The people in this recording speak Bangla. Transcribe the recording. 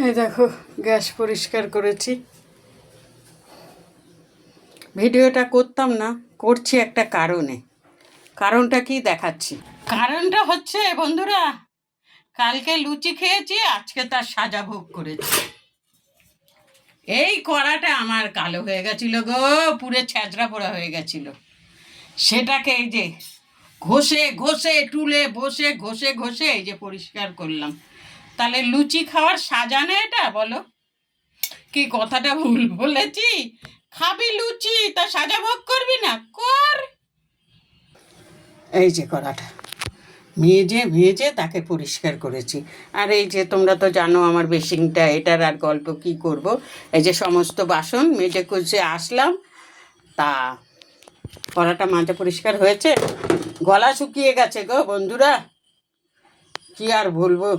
এই দেখো গ্যাস পরিষ্কার করেছি। ভিডিওটা করতাম না, করছি একটা কারণে। কারণটা কি দেখাচ্ছি। কারণটা হচ্ছে বন্ধুরা, কালকে লুচি খেয়েছি, আজকে তার সাজা ভোগ করেছি। এই কড়াটা আমার কালো হয়ে গেছিল গো, পুরো ছ্যাঁচড়া পোড়া হয়ে গেছিল। সেটাকে এই যে ঘষে ঘষে টুলে বসে ঘষে ঘষে এই যে পরিষ্কার করলাম। তাহলে লুচি খাওয়ার সাজা নেই এটা, বলো? কি কথাটা ভুল বলেছি? খাবি লুচি তা সাজা ভোগ করবি না, কর। এই যে কড়াটা মেজে মেজে তাকে পরিষ্কার করেছি। আর এই যে তোমরা তো জানো আমার বেসিংটা, এটার আর গল্প কি করব। এই যে সমস্ত বাসন মেজে কুচে আসলাম, তা কড়াটা মাজা পরিষ্কার হয়েছে। গলা শুকিয়ে গেছে গো বন্ধুরা, কি আর বলবো।